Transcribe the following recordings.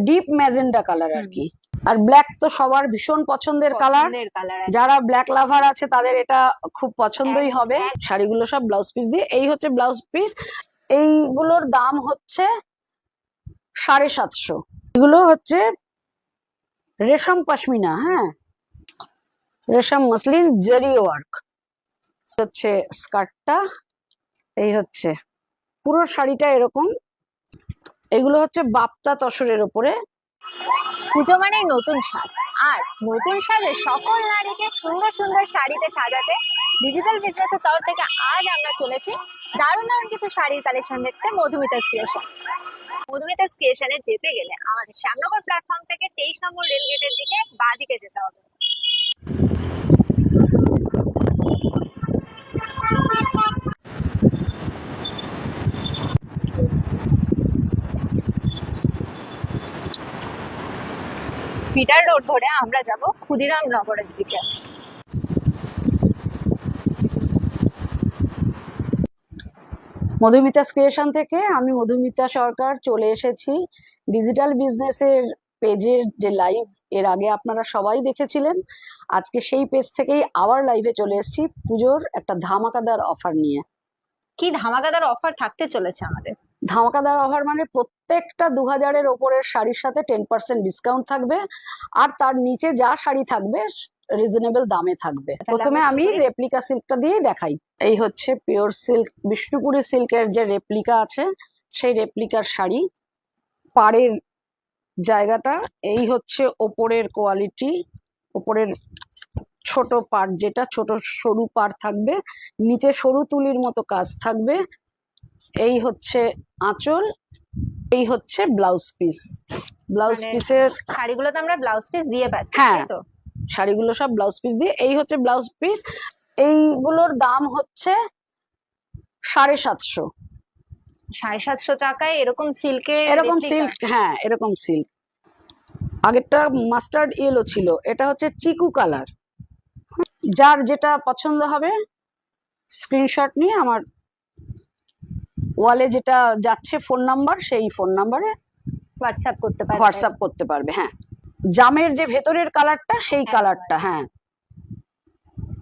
Deep magenta colour আর কি। আর black তো সবার ভীষণ পছন্দের কালার, যারা ব্ল্যাক লাভার আছে তাদের এটা খুব পছন্দই হবে। শাড়িগুলো সব ব্লাউজ পিস দিয়ে, এই হচ্ছে ব্লাউজ পিস। এইগুলোর দাম হচ্ছে 750। এগুলো হচ্ছে রেশম পশমিনা, হ্যাঁ রেশম মসলিন জারি ওয়ার্ক হচ্ছে স্কার্টটা। এই হচ্ছে পুরো শাড়িটা এরকম। এগুলো হচ্ছে বাপ্তা তসরের উপরে। পুজো মানে নতুন সাজ, আর নতুন সাজে সকল নারীকে সুন্দর সুন্দর শাড়িতে সাজাতে ডিজিটাল বিজনেসের তরফ থেকে আজ আমরা চলেছি দারুণ দারুণ কিছু শাড়ির কালেকশন দেখতে মধুমিতাস ক্রিয়েশন। মধুমিতাস ক্রিয়েশনে যেতে গেলে আমাদের শ্যামনগর প্ল্যাটফর্ম থেকে 23 নম্বর রেল গেটের দিকে বাঁদিকে যেতে হবে। ফিডার রোড ধরে আমরা যাব ক্ষুদিরাম নগরের দিকে। মধুমিতা ক্রিয়েশন থেকে আমি মধুমিতা সরকার চলে এসেছি ডিজিটাল বিজনেসের পেজের যে লাইভ এর আগে আপনারা সবাই দেখেছিলেন। আজকে সেই পেজ থেকেই আবার লাইভে চলে এসেছি পুজোর একটা ধামাকাদার অফার নিয়ে। কি ধামাকাদার অফার থাকতে চলেছে আমাদের? ধামাকাদার অফার মানে প্রত্যেকটা 2000-এর ওপরের শাড়ির সাথে 10% ডিসকাউন্ট থাকবে, আর তার নিচে যা শাড়ি থাকবে রিজনেবল দামে থাকবে। প্রথমে আমি রেপ্লিকা সিল্কটা দিয়ে দেখাই। এই হচ্ছে পিওর সিল্ক বিষ্ণুপুরি সিল্কের যে রেপ্লিকা আছে, সেই রেপ্লিকার শাড়ি। পাড়ের জায়গাটা এই হচ্ছে ওপরের কোয়ালিটি, ওপরের ছোট পাড়, যেটা ছোট সরু পাড় থাকবে, নিচে সরু তুলির মতো কাজ থাকবে। এই হচ্ছে আঁচল, এই হচ্ছে ব্লাউজ পিস। ব্লাউজ পিসের শাড়িগুলোতে আমরা ব্লাউজ পিস দিয়ে পাচ্ছি। হ্যাঁ, শাড়িগুলো সব ব্লাউজ পিস দিয়ে। এই হচ্ছে ব্লাউজ পিস। এইগুলোর দাম হচ্ছে 750। 750 টাকায় এরকম সিল্কের, এরকম সিল্ক, হ্যাঁ এরকম সিল্ক। আগেরটা মাস্টার্ড ইয়েলো ছিল, এটা হচ্ছে চিকু কালার। যার যেটা পছন্দ হবে স্ক্রিনশট নিয়ে আমার ওয়ালে যেটা যাচ্ছে ফোন নাম্বার, সেই ফোন নাম্বারে হোয়াটসঅ্যাপ করতে পারবে। হ্যাঁ, জামের যে ভেতরের কালারটা সেই কালারটা, হ্যাঁ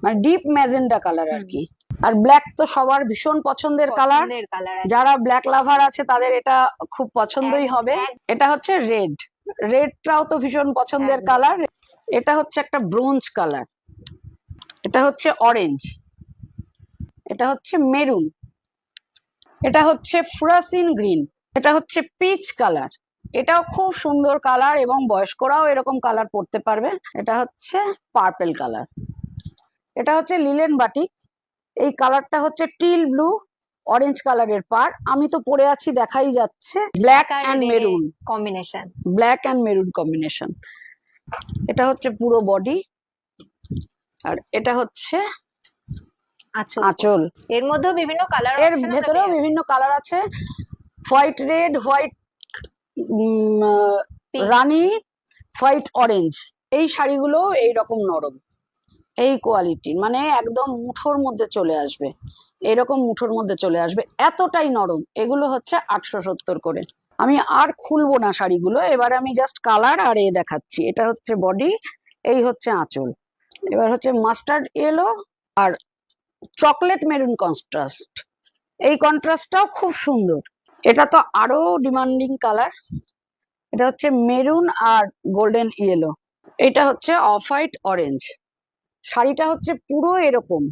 মানে ডিপ ম্যাজেন্ডা কালার আর কি। আর ব্ল্যাক তো সবার ভীষণ পছন্দের কালার, যারা ব্ল্যাক লাভার আছে তাদের এটা খুব পছন্দই হবে। এটা হচ্ছে রেড, রেডটাও তো ভীষণ পছন্দের কালার। এটা হচ্ছে একটা ব্রোঞ্জ কালার, এটা হচ্ছে অরেঞ্জ, এটা হচ্ছে মেরুন, এটা হচ্ছে ফ্রাসিন গ্রিন, এটা হচ্ছে পিচ কালার। এটাও খুব সুন্দর কালার এবং বয়স্করাও এরকম কালার পরতে পারবে। এটা হচ্ছে পার্পল কালার, এটা হচ্ছে লিলেন বাটিক। এই কালারটা হচ্ছে টিল ব্লু অরেঞ্জ কালারের পার। আমি তো পরে আছি দেখাই যাচ্ছে, black and maroon combination, black and maroon combination. এটা হচ্ছে পুরো বডি, আর এটা হচ্ছে আঁচল। এর মধ্যেও বিভিন্ন কালার, এর ভেতরেও বিভিন্ন কালার আছে, হোয়াইট রেড, হোয়াইট রানী, হোয়াইট অরেঞ্জ। এই শাড়িগুলো এইরকম নরম, এই কোয়ালিটি, মানে একদম মুঠোর মধ্যে চলে আসবে, এরকম মুঠোর মধ্যে চলে আসবে, এতটাই নরম। এগুলো হচ্ছে 870 করে। আমি আর খুলবো না শাড়িগুলো, এবার আমি জাস্ট কালার আর এ দেখাচ্ছি। এটা হচ্ছে বডি, এই হচ্ছে আঁচল। এবার হচ্ছে মাস্টার্ড ইয়েলো আর চকলেট মেরুন কন্ট্রাস্ট। এই কন্ট্রাস্টটাও খুব সুন্দর, এটা তো আরো ডিমান্ডিং কালার। এটা হচ্ছে মেরুন আর গোল্ডেন ইয়েলো। এটা হচ্ছে অফ হোয়াইট অরেঞ্জ। শাড়িটা হচ্ছে পুরো এরকম,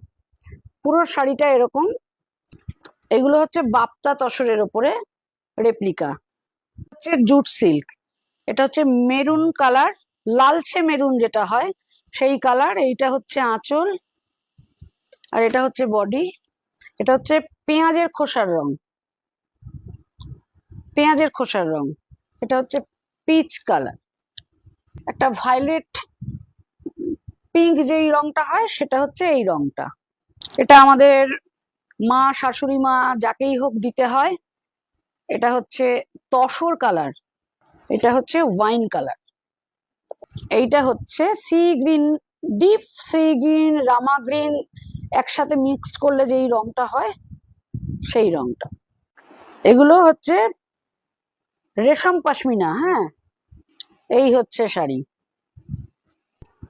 পুরো শাড়িটা এরকম। এগুলো হচ্ছে বাপ্তা তসরের উপরে রেপ্লিকা, হচ্ছে জুট সিল্ক। এটা হচ্ছে মেরুন কালার, লালচে মেরুন যেটা হয় সেই কালার। এইটা হচ্ছে আঁচল, আর এটা হচ্ছে বডি। এটা হচ্ছে পেঁয়াজের খোসার রং, পেঁয়াজের খোসার রং। এটা হচ্ছে পিচ কালার, একটা ভায়োলেট পিঙ্ক যেই রংটা হয় সেটা হচ্ছে এই রংটা। এটা আমাদের মা, শাশুড়ি মা যাকেই হোক দিতে হয়। এটা হচ্ছে তসর কালার, এটা হচ্ছে ওয়াইন কালার। এইটা হচ্ছে sea green, deep sea green, Rama green একসাথে মিক্সড করলে যেই রংটা হয় সেই রংটা। এগুলো হচ্ছে রেশম পশমিনা, হ্যাঁ এই হচ্ছে শাড়ি,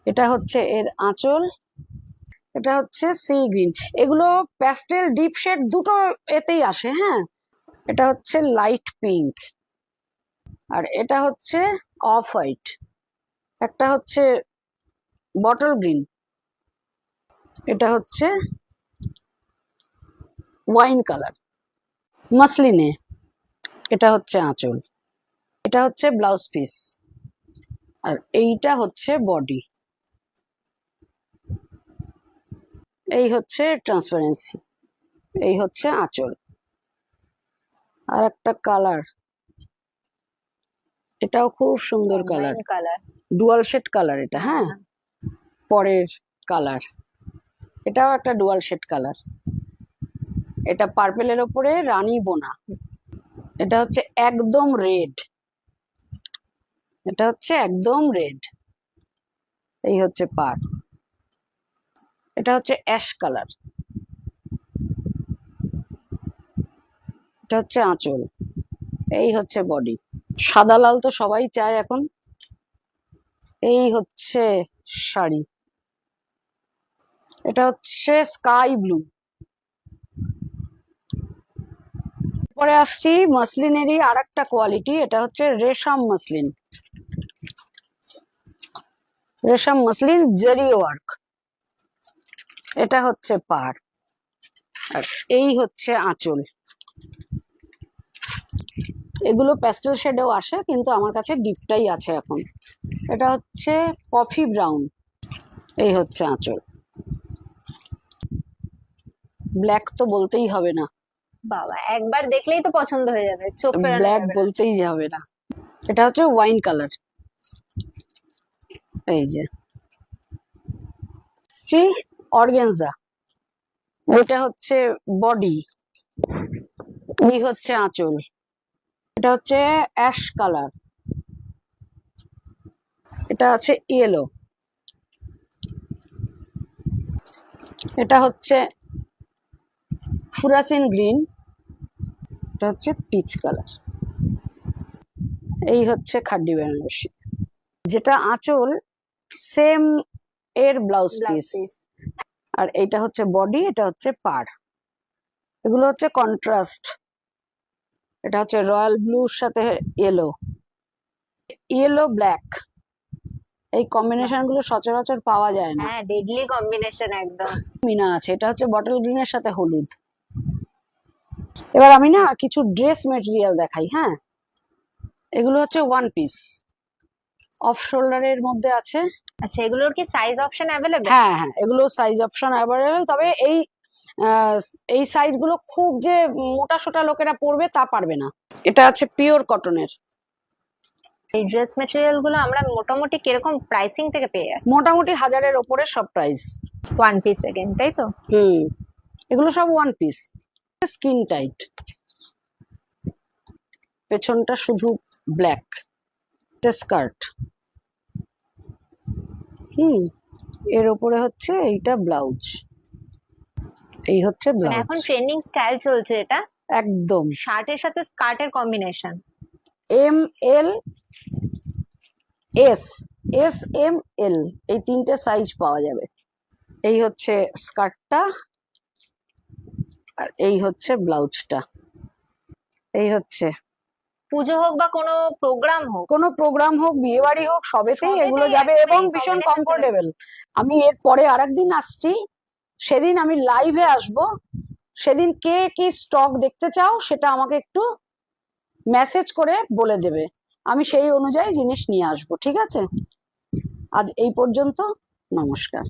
এটা হচ্ছে এর আঁচল, এটা হচ্ছে সি গ্রিন। এগুলো প্যাস্টেল ডিপ শেড দুটো এতেই আসে। হ্যাঁ, এটা হচ্ছে লাইট পিঙ্ক, আর এটা হচ্ছে অফ হোয়াইট, একটা হচ্ছে বটল গ্রিন, এটা হচ্ছে ওয়াইন কালার মাসলিনে। এটা হচ্ছে আঁচল, এটা হচ্ছে ব্লাউজ পিস, আর এইটা হচ্ছে বডি। এই হচ্ছে ট্রান্সপারেন্সি, এই হচ্ছে আঁচল। আর একটা কালার, এটাও খুব সুন্দর colour, colour. Dual shade colour এটা। হ্যাঁ, পরের কালার, এটাও একটা ডুয়াল শেড কালার। এটা পার্পেলের ওপরে রানী বোনা। এটা হচ্ছে একদম রেড, এটা হচ্ছে একদম রেড। এই হচ্ছে পার, এটা হচ্ছে অ্যাশ কালার, এটা হচ্ছে আঁচল, এই হচ্ছে বডি। সাদা লাল তো সবাই চায় এখন। এই হচ্ছে শাড়ি, এটা হচ্ছে স্কাই ব্লু। পরে আসছি মাসলিনেরই আর একটা কোয়ালিটি, এটা হচ্ছে রেশম মাসলিন। রেশম মাসলিন জেরি ওয়ার্ক, এটা হচ্ছে পাড়, আর এই হচ্ছে আঁচল। এগুলো প্যাস্টেল শেডেও আসে, কিন্তু আমার কাছে ডিপটাই আছে এখন। এটা হচ্ছে কফি ব্রাউন, এই হচ্ছে আঁচল। ব্ল্যাক তো বলতেই হবে না, বাবা, একবার দেখলেই তো পছন্দ হয়ে যাবে, চোখ ফেরানো ব্ল্যাক যাবে না। বলতেই যাবে না। এটা হচ্ছে ওয়াইন কালার, এই যে অর্গেনজা। এটা হচ্ছে বডি, এই হচ্ছে আঁচল। এটা হচ্ছে অ্যাশ কালার, এটা আছে ইয়েলো, এটা হচ্ছে ফুরাসিন গ্রিন, এটা হচ্ছে পিচ কালার। এই হচ্ছে খাড্ডি বেনারসি, যেটা আঁচল সেম এর ব্লাউজ পিস, আর এইটা হচ্ছে বডি, এটা হচ্ছে পাড়। এগুলো হচ্ছে কন্ট্রাস্ট, এটা হচ্ছে রয়্যাল ব্লুর সাথে ইয়েলো, ইয়েলো ব্ল্যাক। এই কম্বিনেশন গুলো সচরাচর পাওয়া যায় না। হ্যাঁ, ডেডলি কম্বিনেশন একদম। মিনা আছে, এটা হচ্ছে বটল গ্রিনের সাথে হলুদ। এবার আমি না কিছু ড্রেস মেটেরিয়াল দেখাই। হ্যাঁ, এগুলো হচ্ছে ওয়ান পিস, অফ শোল্ডারের মধ্যে আছে। আচ্ছা, এগুলোর কি সাইজ অপশন অ্যাভেলেবল? হ্যাঁ হ্যাঁ, এগুলো সাইজ অপশন অ্যাভেলেবল, তবে এই সাইজ গুলো খুব যে মোটা সোটা লোকেরা পরবে তা পারবে না। এটা আছে পিওর কটনের। এই ড্রেস মেটেরিয়াল গুলো আমরা মোটামুটি কিরকম প্রাইসিং থেকে পেয়ে যাচ্ছি? মোটামুটি 1000-এর ওপরে সব প্রাইস। ওয়ান পিস এগেন, তাই তো? এগুলো সব ওয়ান পিস, স্কিন টাইট, পেছনটা শুধু ব্ল্যাক, স্কার্ট। এর উপরে হচ্ছে এইটা ব্লাউজ, এই হচ্ছে মানে ব্লাউজ। এখন ট্রেন্ডিং স্টাইল চলছে এটা, একদম শার্টের সাথে স্কার্টের combination. M L S, S M L, এই তিনটে সাইজ পাওয়া যাবে। এই হচ্ছে স্কার্টটা, আর এই হচ্ছে ব্লাউজটা। এই হচ্ছে পুজো হোক বা কোনো প্রোগ্রাম হোক, কোনো প্রোগ্রাম হোক, বিয়ে বাড়ি হোক, সবেতেই এগুলো যাবে, একদম এবং এই ভীষণ combination কমফোর্টেবল। আমি এর পরে আরেকদিন আসছি, সেদিন আমি লাইভে আসব। সেদিন কে কি স্টক দেখতে চাও সেটা আমাকে একটু মেসেজ করে বলে দেবে, আমি সেই অনুযায়ী জিনিস নিয়ে আসবো। ঠিক আছে, আজ এই পর্যন্ত, নমস্কার।